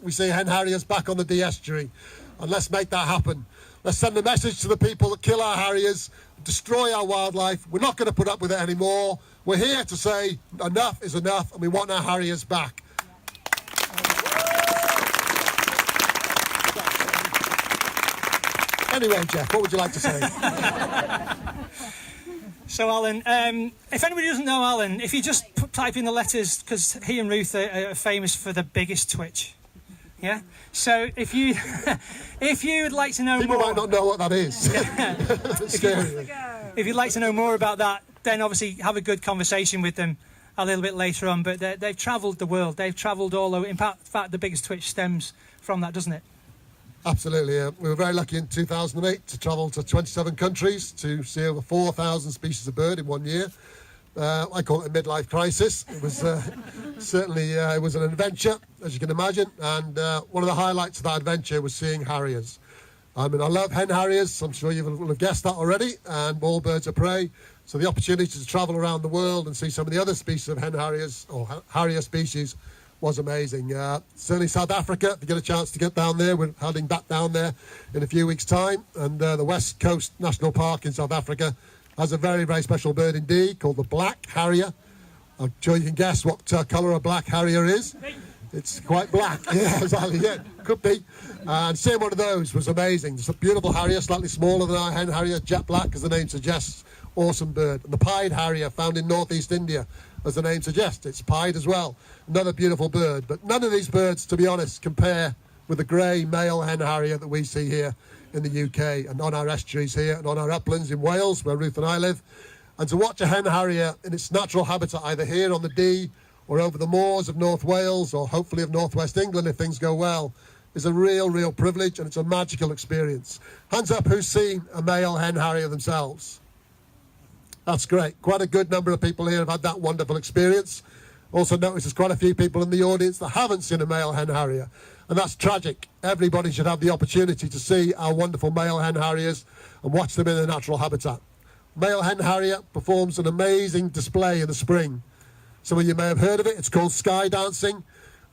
We see Hen Harriers back on the Dee estuary, and let's make that happen. Let's send a message to the people that kill our harriers, destroy our wildlife. We're not going to put up with it anymore. We're here to say enough is enough, and we want our harriers back. Anyway, Jeff, what would you like to say? So, Alan, if anybody doesn't know Alan, if you just type in the letters, because he and Ruth are famous for the biggest twitch. Yeah. So if you if you would like to know People more, might not know what that is. if you'd like to know more about that, then obviously have a good conversation with them a little bit later on. But they've travelled the world. They've travelled all over. In fact, the biggest twitch stems from that, doesn't it? Absolutely. We were very lucky in 2008 to travel to 27 countries to see over 4,000 species of bird in 1 year. I call it a midlife crisis. It was certainly it was an adventure, as you can imagine, and one of the highlights of that adventure was seeing harriers. I mean, I love hen harriers. I'm sure you will have guessed that already, and all birds of prey. So the opportunity to travel around the world and see some of the other species of hen harriers or harrier species was amazing. Certainly South Africa, if you get a chance to get down there, we're heading back down there in a few weeks' time, and the West Coast National Park in South Africa has a very, very special bird indeed called the black harrier. I'm sure you can guess what colour a black harrier is. It's quite black. Yeah, exactly. Yeah, could be. And seeing one of those was amazing. It's a beautiful harrier, slightly smaller than our hen harrier, jet black, as the name suggests. Awesome bird. And the pied harrier, found in northeast India, as the name suggests. It's pied as well. Another beautiful bird. But none of these birds, to be honest, compare with the grey male hen harrier that we see here in the UK and on our estuaries here and on our uplands in Wales, where Ruth and I live. And to watch a hen harrier in its natural habitat, either here on the Dee or over the moors of North Wales or hopefully of northwest England if things go well, is a real privilege, and it's a magical experience. Hands up who's seen a male hen harrier themselves. That's great. Quite a good number of people here have had that wonderful experience. Also notice there's quite a few people in the audience that haven't seen a male hen harrier, and that's tragic. Everybody should have the opportunity to see our wonderful male hen harriers and watch them in their natural habitat. Male hen harrier performs an amazing display in the spring. Some of you may have heard of it. It's called sky dancing.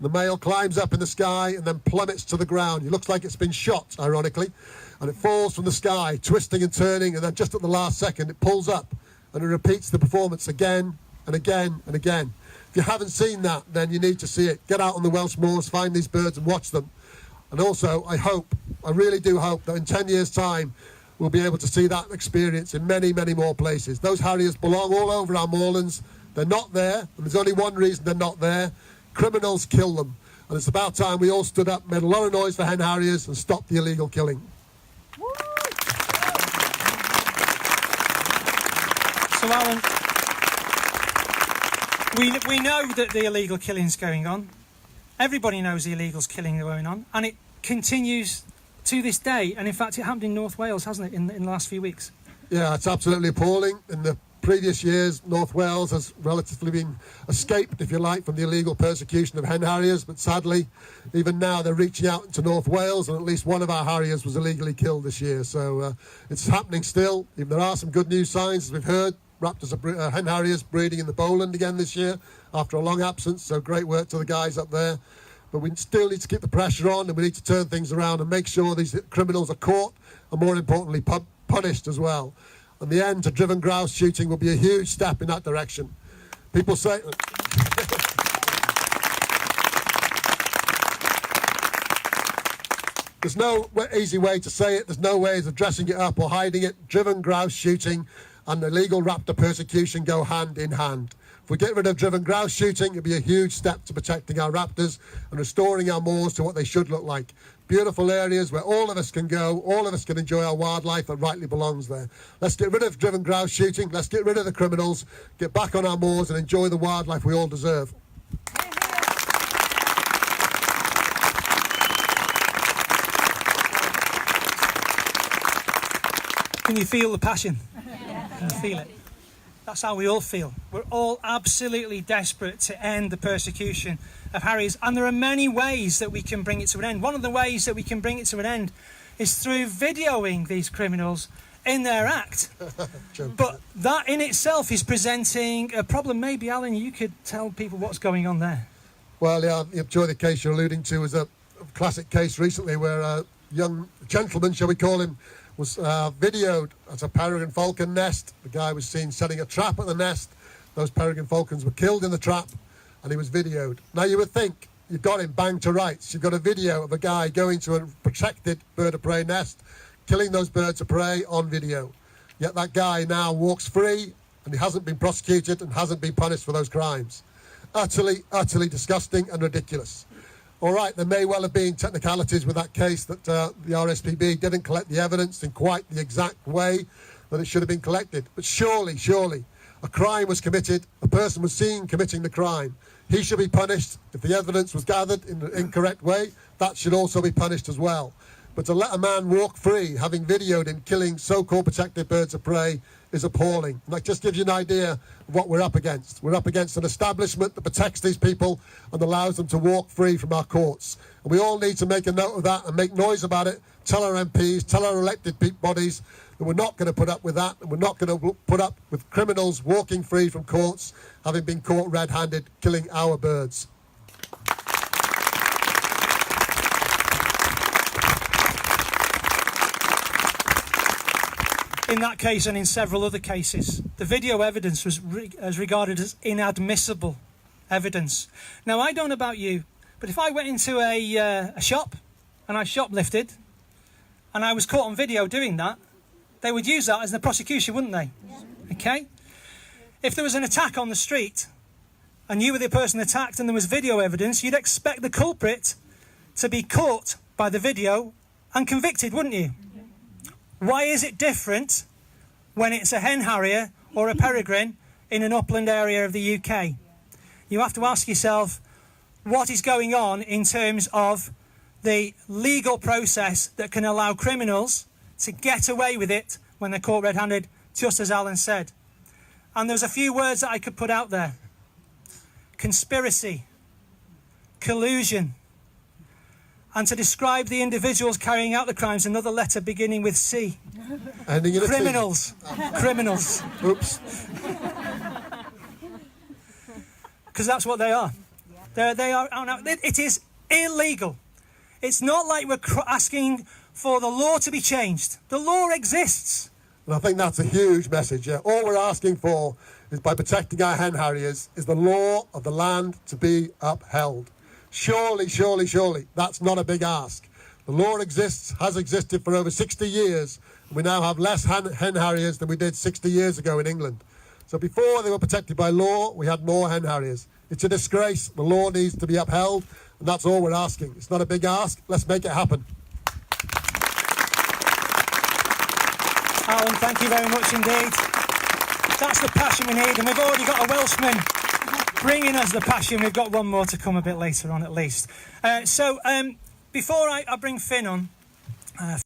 The male climbs up in the sky and then plummets to the ground. It looks like it's been shot, ironically, and it falls from the sky, twisting and turning, and then just at the last second it pulls up and it repeats the performance again and again and again. If you haven't seen that, then you need to see it. Get out on the Welsh moors, find these birds and watch them. And also, I really do hope that in 10 years' time, we'll be able to see that experience in many, many more places. Those harriers belong all over our moorlands. They're not there, and there's only one reason they're not there. Criminals kill them. And it's about time we all stood up, made a lot of noise for hen harriers and stopped the illegal killing. So, Alan, we know that the illegal killing's going on. Everybody knows the illegal killing going on, and it continues to this day. And in fact, it happened in North Wales, hasn't it, in the last few weeks? Yeah, it's absolutely appalling. In the previous years, North Wales has relatively been escaped, if you like, from the illegal persecution of hen harriers. But sadly, even now they're reaching out into North Wales, and at least one of our harriers was illegally killed this year. So it's happening still. Even there are some good news signs, as we've heard. Raptors, hen harriers breeding in the Bowland again this year after a long absence. So great work to the guys up there. But we still need to keep the pressure on, and we need to turn things around and make sure these criminals are caught and, more importantly, punished as well. And the end to driven grouse shooting will be a huge step in that direction. People say... There's no easy way to say it. There's no ways of dressing it up or hiding it. Driven grouse shooting and illegal raptor persecution go hand in hand. If we get rid of driven grouse shooting, it'll be a huge step to protecting our raptors and restoring our moors to what they should look like. Beautiful areas where all of us can go, all of us can enjoy our wildlife that rightly belongs there. Let's get rid of driven grouse shooting, let's get rid of the criminals, get back on our moors and enjoy the wildlife we all deserve. Can you feel the passion? Can you feel it? That's how we all feel. We're all absolutely desperate to end the persecution of harriers, and there are many ways that we can bring it to an end. One of the ways that we can bring it to an end is through videoing these criminals in their act. But that in itself is presenting a problem. Maybe, Alan, you could tell people what's going on there. Well, yeah, I'm sure the case you're alluding to is a classic case recently where a young gentleman, shall we call him, was videoed at a peregrine falcon nest. The guy was seen setting a trap at the nest. Those peregrine falcons were killed in the trap, and he was videoed. Now, you would think you've got him banged to rights. You've got a video of a guy going to a protected bird of prey nest, killing those birds of prey on video. Yet that guy now walks free, and he hasn't been prosecuted and hasn't been punished for those crimes. Utterly, utterly disgusting and ridiculous. All right, there may well have been technicalities with that case that the RSPB didn't collect the evidence in quite the exact way that it should have been collected. But surely, a crime was committed, a person was seen committing the crime. He should be punished. If the evidence was gathered in the incorrect way, that should also be punished as well. But to let a man walk free, having videoed him killing so-called protected birds of prey, is appalling. And that just gives you an idea of what we're up against. We're up against an establishment that protects these people and allows them to walk free from our courts. And we all need to make a note of that and make noise about it. Tell our MPs, tell our elected bodies that we're not going to put up with that, and we're not going to put up with criminals walking free from courts, having been caught red-handed killing our birds. In that case and in several other cases, the video evidence was regarded as inadmissible evidence. Now, I don't know about you, but if I went into a shop and I shoplifted and I was caught on video doing that, they would use that as the prosecution, wouldn't they? Yeah. Okay? If there was an attack on the street and you were the person attacked and there was video evidence, you'd expect the culprit to be caught by the video and convicted, wouldn't you? Why is it different when it's a hen harrier or a peregrine in an upland area of the UK? You have to ask yourself, what is going on in terms of the legal process that can allow criminals to get away with it when they're caught red-handed, just as Alan said. And there's a few words that I could put out there. Conspiracy, collusion, and to describe the individuals carrying out the crimes, another letter beginning with C. Criminals. Criminals. Oops. Because that's what they are. They are. It is illegal. It's not like we're asking for the law to be changed. The law exists. And I think that's a huge message. Yeah. All we're asking for is, by protecting our hen harriers, is the law of the land to be upheld. Surely, that's not a big ask. The law exists, has existed for over 60 years, and we now have less hen harriers than we did 60 years ago in England. So before they were protected by law, we had more hen harriers. It's a disgrace. The law needs to be upheld, and that's all we're asking. It's not a big ask. Let's make it happen. Alan, thank you very much indeed. That's the passion we need, and we've already got a Welshman bringing us the passion. We've got one more to come a bit later on at least. Before I bring Finn on,